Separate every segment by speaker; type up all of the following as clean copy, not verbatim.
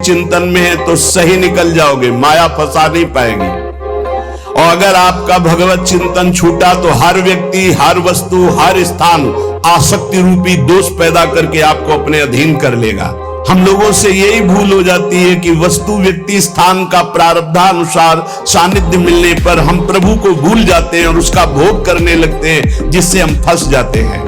Speaker 1: चिंतन में है तो सही निकल जाओगे, माया फंसा नहीं पाएगी। और अगर आपका भगवत चिंतन छूटा तो हर व्यक्ति, हर वस्तु, हर स्थान आसक्ति रूपी दोष पैदा करके आपको अपने अधीन कर लेगा। हम लोगों से यही भूल हो जाती है कि वस्तु, व्यक्ति, स्थान का प्रारब्धानुसार सानिध्य मिलने पर हम प्रभु को भूल जाते हैं और उसका भोग करने लगते हैं, जिससे हम फंस जाते हैं।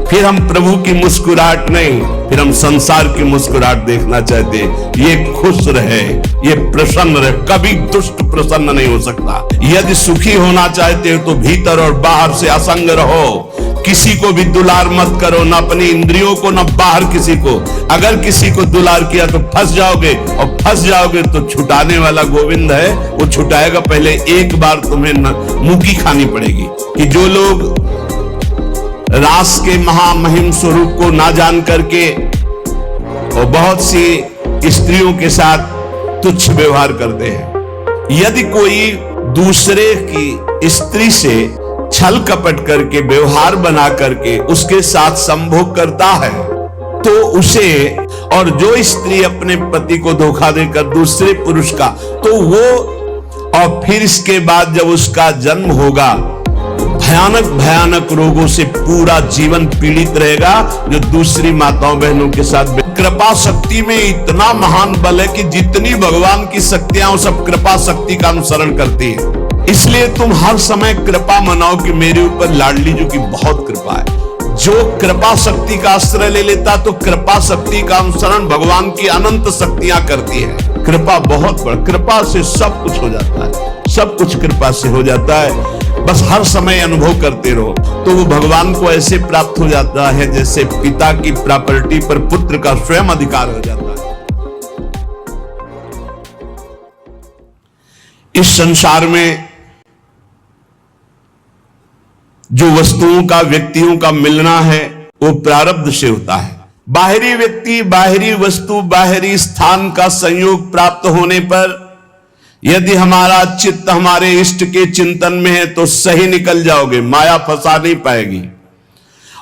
Speaker 1: फिर हम प्रभु की मुस्कुराहट नहीं, फिर हम संसार की मुस्कुराहट देखना चाहते हैं। ये खुश रहे, ये प्रसन्न रहे, कभी दुष्ट प्रसन्न नहीं हो सकता। यदि सुखी होना चाहते हो तो भीतर और बाहर से असंग रहो। किसी को भी दुलार मत करो, ना अपनी इंद्रियों को, ना बाहर किसी को। अगर किसी को दुलार किया तो फंस जाओगे, और फंस जाओगे तो छुटाने वाला गोविंद है, वो छुटाएगा। पहले एक बार तुम्हें मुक्की खानी पड़ेगी। कि जो लोग रास के महामहिम स्वरूप को ना जान करके और बहुत सी स्त्रियों के साथ तुच्छ व्यवहार करते हैं। यदि कोई दूसरे की स्त्री से छल कपट करके, व्यवहार बना करके उसके साथ संभोग करता है तो उसे, और जो स्त्री अपने पति को धोखा देकर दूसरे पुरुष का, तो वो, और फिर इसके बाद जब उसका जन्म होगा, भयानक भयानक रोगों से पूरा जीवन पीड़ित रहेगा, जो दूसरी माताओं बहनों के साथ। कृपा शक्ति में इतना महान बल है कि जितनी भगवान की शक्तियां, वो सब कृपा शक्ति का अनुसरण करती है। इसलिए तुम हर समय कृपा मनाओ कि मेरे ऊपर लाडली जो की बहुत कृपा है। जो कृपा शक्ति का आश्रय ले लेता तो कृपा शक्ति का अनुसरण भगवान की अनंत शक्तियां करती है। कृपा बहुत बड़ा, कृपा से सब कुछ हो जाता है, सब कुछ कृपा से हो जाता है। बस हर समय अनुभव करते रहो तो वो भगवान को ऐसे प्राप्त हो जाता है जैसे पिता की प्रॉपर्टी पर पुत्र का स्वयं अधिकार हो जाता है। इस संसार में जो वस्तुओं का, व्यक्तियों का मिलना है वो प्रारब्ध से होता है। बाहरी व्यक्ति, बाहरी वस्तु, बाहरी स्थान का संयोग प्राप्त होने पर यदि हमारा चित्त हमारे इष्ट के चिंतन में है तो सही निकल जाओगे, माया फंसा नहीं पाएगी।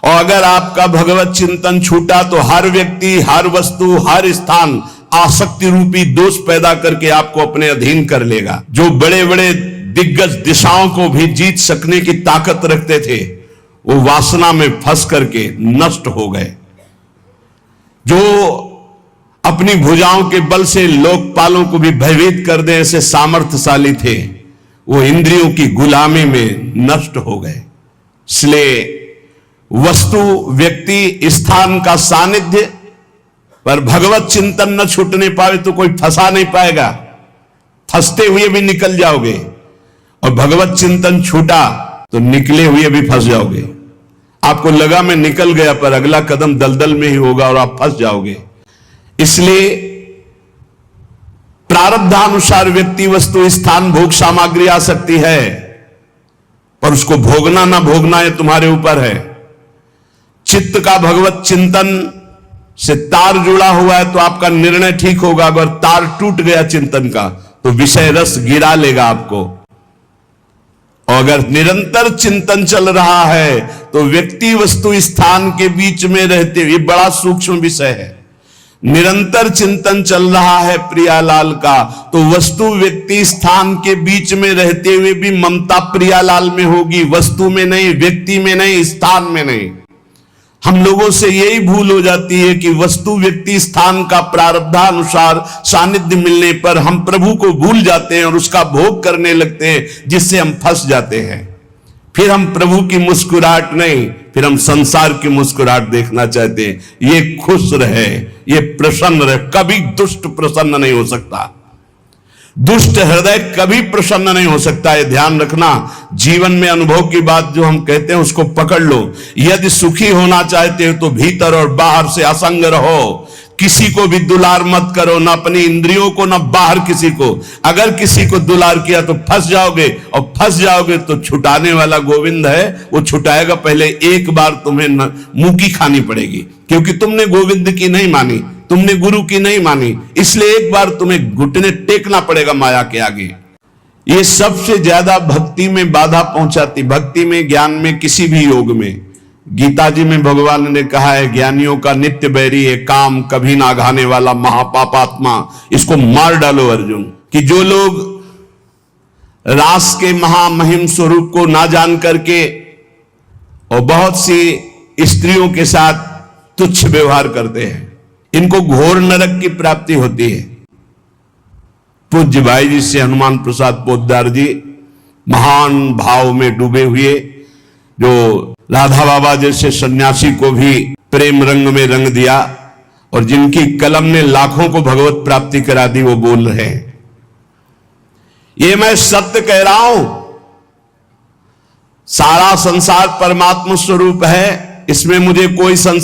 Speaker 1: और अगर आपका भगवत चिंतन छूटा तो हर व्यक्ति, हर वस्तु, हर स्थान आसक्ति रूपी दोष पैदा करके आपको अपने अधीन कर लेगा। जो बड़े बड़े दिग्गज दिशाओं को भी जीत सकने की ताकत रखते थे, वो वासना में फंस करके नष्ट हो गए। जो अपनी भुजाओं के बल से लोकपालों को भी भयभीत कर दे ऐसे सामर्थ्यशाली थे, वो इंद्रियों की गुलामी में नष्ट हो गए। इसलिए वस्तु, व्यक्ति, स्थान का सानिध्य पर भगवत चिंतन न छूटने पावे तो कोई फंसा नहीं पाएगा। फंसते हुए भी निकल जाओगे, और भगवत चिंतन छूटा तो निकले हुए भी फंस जाओगे। आपको लगा मैं निकल गया, पर अगला कदम दलदल में ही होगा और आप फंस जाओगे। इसलिए प्रारब्धानुसार व्यक्ति, वस्तु, स्थान, भोग सामग्री आ सकती है, पर उसको भोगना ना भोगना ये तुम्हारे ऊपर है। चित्त का भगवत चिंतन से तार जुड़ा हुआ है तो आपका निर्णय ठीक होगा। अगर तार टूट गया चिंतन का तो विषय रस गिरा लेगा आपको। और अगर निरंतर चिंतन चल रहा है तो व्यक्ति, वस्तु, स्थान के बीच में रहते हुए, बड़ा सूक्ष्म विषय है। निरंतर चिंतन चल रहा है प्रियालाल का तो वस्तु, व्यक्ति, स्थान के बीच में रहते हुए भी ममता प्रियालाल में होगी, वस्तु में नहीं, व्यक्ति में नहीं, स्थान में नहीं। हम लोगों से यही भूल हो जाती है कि वस्तु, व्यक्ति, स्थान का प्रारब्धानुसार सानिध्य मिलने पर हम प्रभु को भूल जाते हैं और उसका भोग करने लगते हैं, जिससे हम फंस जाते हैं। फिर हम प्रभु की मुस्कुराहट नहीं, फिर हम संसार की मुस्कुराहट देखना चाहते हैं। ये खुश रहे, ये प्रसन्न रहे, कभी दुष्ट प्रसन्न नहीं हो सकता। दुष्ट हृदय कभी प्रसन्न नहीं हो सकता है। ध्यान रखना, जीवन में अनुभव की बात जो हम कहते हैं उसको पकड़ लो। यदि सुखी होना चाहते हो तो भीतर और बाहर से असंग रहो। किसी को भी दुलार मत करो, ना अपनी इंद्रियों को, ना बाहर किसी को। अगर किसी को दुलार किया तो फंस जाओगे, और फंस जाओगे तो छुटाने वाला गोविंद है, वो छुटाएगा। पहले एक बार तुम्हें मुक्की खानी पड़ेगी, क्योंकि तुमने गोविंद की नहीं मानी, तुमने गुरु की नहीं मानी, इसलिए एक बार तुम्हें घुटने टेकना पड़ेगा माया के आगे। ये सबसे ज्यादा भक्ति में बाधा पहुंचाती, भक्ति में, ज्ञान में, किसी भी योग में गीता जी में भगवान ने कहा है, ज्ञानियों का नित्य बैरी है काम, कभी ना घाने वाला महापापात्मा, इसको मार डालो अर्जुन। कि जो लोग रास के महामहिम स्वरूप को ना जान करके और बहुत सी स्त्रियों के साथ तुच्छ व्यवहार करते हैं, इनको घोर नरक की प्राप्ति होती है। पूज्य भाई जी से हनुमान प्रसाद पोद्दार जी महान भाव में डूबे हुए, जो राधा बाबा जैसे सन्यासी को भी प्रेम रंग में रंग दिया और जिनकी कलम ने लाखों को भगवत प्राप्ति करा दी, वो बोल रहे हैं। ये मैं सत्य कह रहा हूं, सारा संसार परमात्मा स्वरूप है, इसमें मुझे कोई